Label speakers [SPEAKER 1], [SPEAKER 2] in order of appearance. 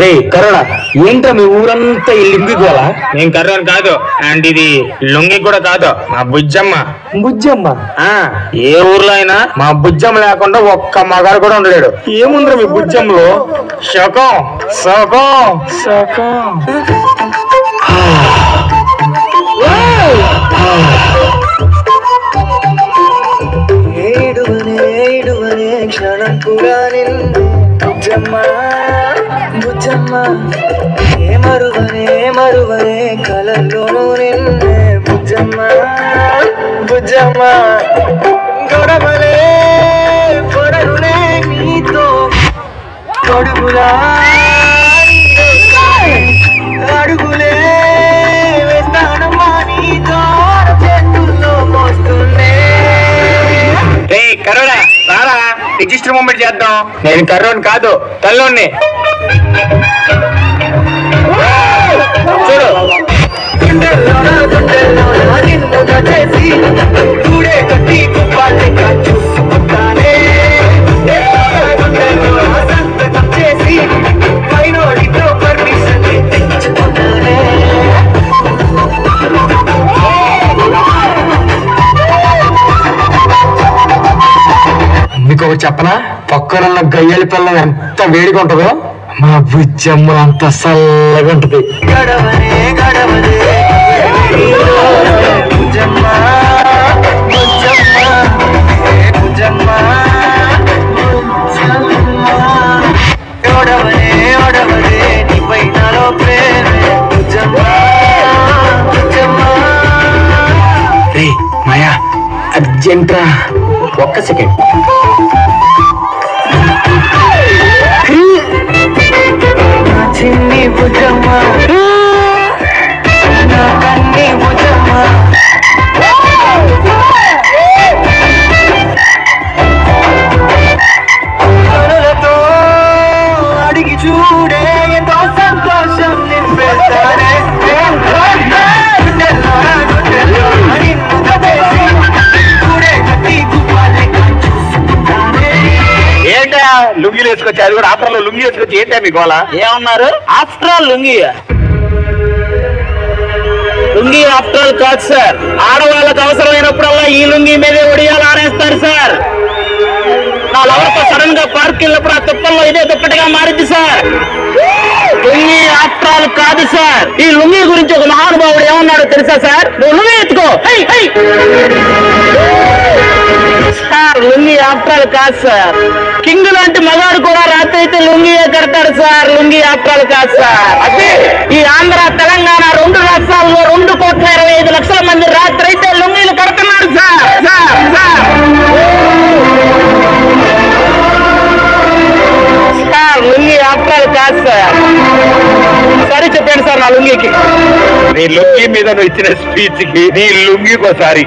[SPEAKER 1] రే corona ఏంటో మీ ఊరంతా ఈ లుంగి గోలా?
[SPEAKER 2] నేను కర్రోని కాదు అండ్ ఇది లుంగి కూడా కాదు, మా బుజ్జమ్మ.
[SPEAKER 1] బుజ్జమ్మ?
[SPEAKER 2] ఏ ఊర్లో అయినా మా బుజ్జమ్మ లేకుండా ఒక్క మగాడు కూడా ఉండలేడు.
[SPEAKER 1] ఏముందిరా మీ బుజ్జమ్మలో?
[SPEAKER 2] శకం శకం
[SPEAKER 1] సకం.
[SPEAKER 3] ఏడువనే క్షణం కూడా నిన్ను బుజ్జమ్మ బుజ్జమ్మ, ఏ మరువనే కలల్లోనూ నిన్నే బుజ్జమ్మ బుజ్జమ్మ, గొడవలే పొడరులే నీతో కొడుకులా అడుగులే వేస్తానమ్మా నీతో చేతుల్లో మోస్తుండే.
[SPEAKER 2] కరోనా రారా, రిజిస్టర్ మూమెంట్ చేద్దాం. నేను కర్రోని కాదు, తల్లోని. చూడు
[SPEAKER 1] మీకు ఒకటి చెప్పనా? పక్కనున్న గయ్యాలి పిల్లం ఎంత వేడిగా ఉంటుందో మా బుజ్జమ్మ అంత చల్లగా ఉంటది.
[SPEAKER 3] గడవనే గడవనే బుజ్జమ్మ బుజ్జమ్మ బుజ్జమ్మ ఒడవనే ఒడవనే నీపై నాలో ప్రేమే బుజ్జమ్మ బుజ్జమ్మ.
[SPEAKER 1] రే మాయా అర్జెంట్రా, ఒక్క సెకండ్.
[SPEAKER 3] చిన్ని బుజ్జమ్మ నా కన్ని బుజ్జమ్మ, కనులతో అడిగి చూడే ఎంతో సంతోషం నింపేస్తానే.
[SPEAKER 2] ఏంటా లుంగీలు వేసుకొచ్చి, అది కూడా ఆఫ్టర్ లో లుంగి వేసుకొచ్చి ఏంటా మీ గోళ?
[SPEAKER 4] ఏమన్నారు? After all lungi, lungi after all కాదు సార్. ఆడవాళ్ళకు అవసరమైనప్పుడల్లా ఈ లుంగి మీదే ఒడియాలు ఆరేస్తారు సార్. నా లవర్తో సడన్ గా పార్క్ వెళ్ళినప్పుడు ఆ తుప్పల్లో ఇదే దుప్పటిగా మారింది సార్. లుంగి ఆఫ్టర్ ఆల్ కాదు సార్. ఈ లుంగి గురించి ఒక మహానుభావుడు ఏమన్నాడో తెలుసా సార్? నువ్వు లుంగి ఎత్తుకో. సార్ లుంగి ఆఫ్టర్ ఆల్ కాదు సార్. కింగ్ లాంటి మగాడు కూడా రాత్రి అయితే లుంగియే కడతాడు సార్. లుంగి ఆఫ్టర్ ఆల్ కాదు సార్. అదే ఈ ఆంధ్ర తెలంగాణ 2 రాష్ట్రాల్లో 2,25,00,000 మంది రాత్రి అయితే లుంగీలు కడుతున్నారు sir. Sir lungi after all కాదు సార్. సరే చెప్పండి సార్ నా లుంగికి.
[SPEAKER 2] నీ లుంగి మీద నువ్వు ఇచ్చిన స్పీచ్ కి నీ లుంగికి ఒకసారి